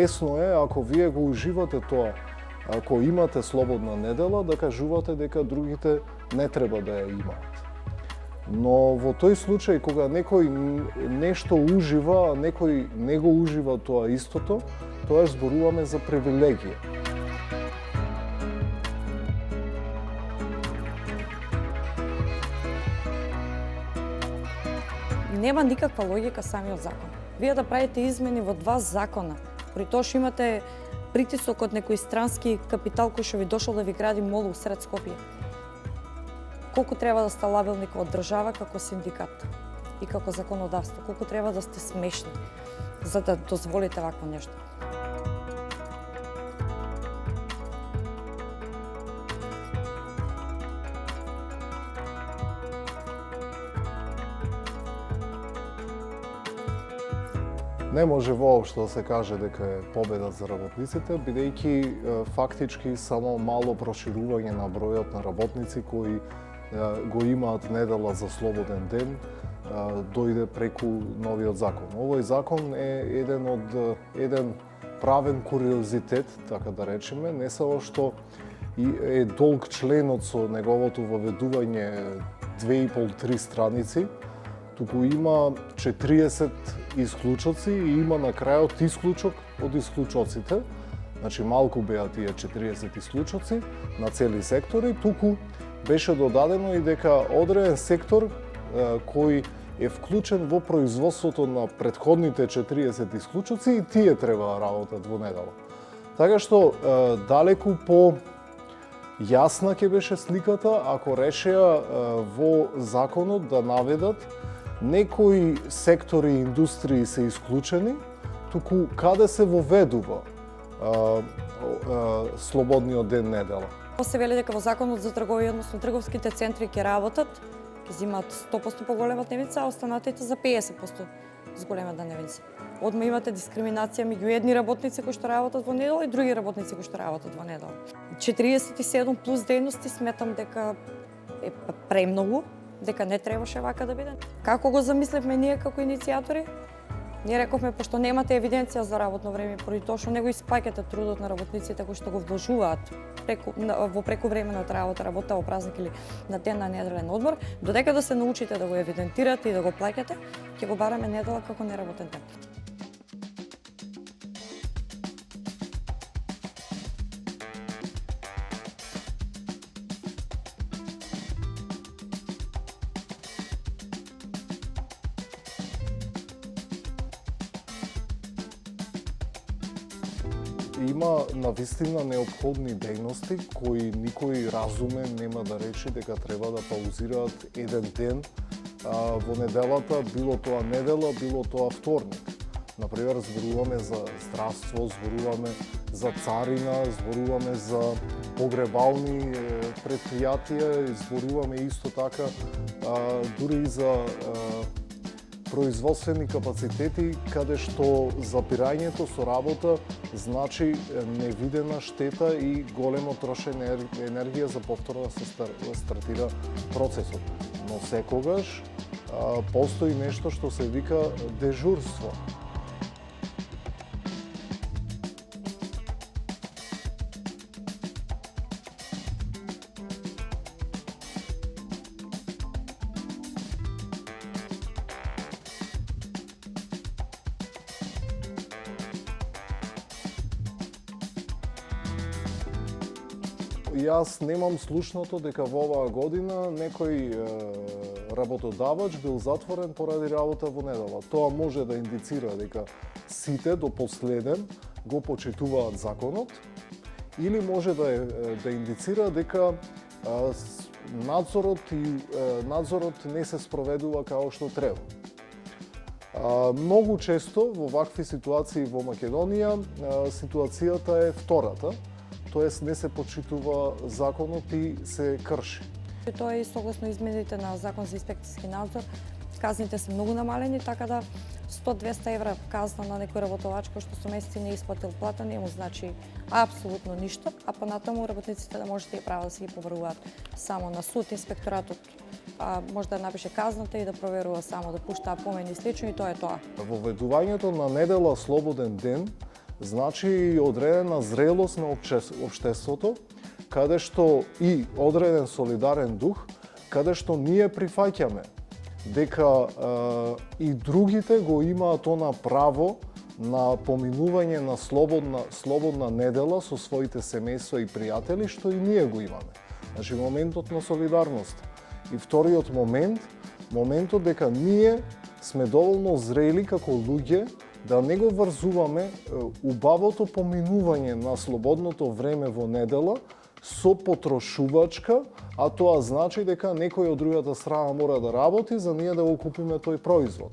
Лесно е, ако вие го уживате тоа, ако имате слободна недела, да кажувате дека другите не треба да ја имаат. Но во тој случај, кога некој нешто ужива, а некој не го ужива тоа истото, тоа зборуваме за привилегија. Нема никаква логика самиот закон. Вие да правите измени во два закона, при тоа што имате притисок од некој странски капитал кој што ви дошол да ви гради мол усред Скопје. Колку треба да сте лабилни како држава, како синдикат и како законодавство, колку треба да сте смешни за да дозволите вакво нешто. Не може воопшто да се каже дека е победа за работниците, бидејќи фактички само мало проширување на бројот на работници кои го имаат недела за слободен ден дојде преку новиот закон. Овој закон е еден правен куриозитет, така да речеме, не само што е долг членот со неговото воведување 2,5-3 страници, туку има 40 исклучоци и има на крајот исклучок од исклучоците. Значи малку беа тие 40 исклучоци на цели сектори, туку беше додадено и дека одреден сектор кој е вклучен во производството на претходните 40 исклучоци и тие треба да работат во недела. Така што далеку по јасна ќе беше сликата ако решеа во законот да наведат некои сектори и индустрии се исклучени, туку каде се воведува слободниот ден недела. Се вели дека во законот за трговија, односно трговските центри ќе работат, ќе земат 100% поголема дневница, а останатите за 50% зголема дневница. Одма имате дискриминација меѓу едни работници кои што работат во недела и други работници кои што работат во недела. 47 плюс дејности сметам дека е премногу, дека не требаше вака да биде. Како го замисливме ние како иницијатори? Ние рековме, пошто немате евиденција за работно време, поради тоа што не го испаќате трудот на работниците кои што го вложуваат во прекувремената работа во празник или на ден на неделен одмор, додека да се научите да го евидентирате и да го плаќате, ќе го бараме недела како неработен ден. Има навистина неопходни дејности кои никој разумен нема да рече дека треба да паузираат еден ден во неделата, било тоа недела, било тоа вторник. Например, зборуваме за здравство, зборуваме за царина, зборуваме за погребални предпријатија, зборуваме исто така дури и за производствени капацитети, каде што запирањето со работа значи невидена штета и големо трошење енергија за повторно да се стартира процесот. Но секогаш постои нешто што се вика дежурство. Јас немам слушното дека во оваа година некој работодавач бил затворен поради работа во недела. Тоа може да индицира дека сите до последен го почитуваат законот или може да индицира дека надзорот не се спроведува како што треба. Многу често во вакви ситуации во Македонија ситуацијата е втората, тоест не се почитува законот и се крши. Тоа е согласно измените на Закон за инспекцијски надзор. Казните се многу намалени, така да 100-200 евра казна на некој работовач кој што со месеци не исплатил плата не му значи апсолутно ништо, а понатаму работниците да можете и право да се ги побаруваат само на суд, инспекторатот може да напише казната и да проверува само, да пушта помени и слично, и тоа е тоа. Воведувањето на недела слободен ден значи и одредена зрелост на општеството, каде што и одреден солидарен дух, каде што ние прифаќаме дека и другите го имаат она право на поминување на слободна недела со своите семејства и пријатели, што и ние го имаме. Значи, моментот на солидарност. И вториот моментот дека ние сме доволно зрели како луѓе да не го врзуваме убавото поминување на слободното време во недела со потрошувачка, а тоа значи дека некој од другата страна мора да работи за ние да го купиме тој производ.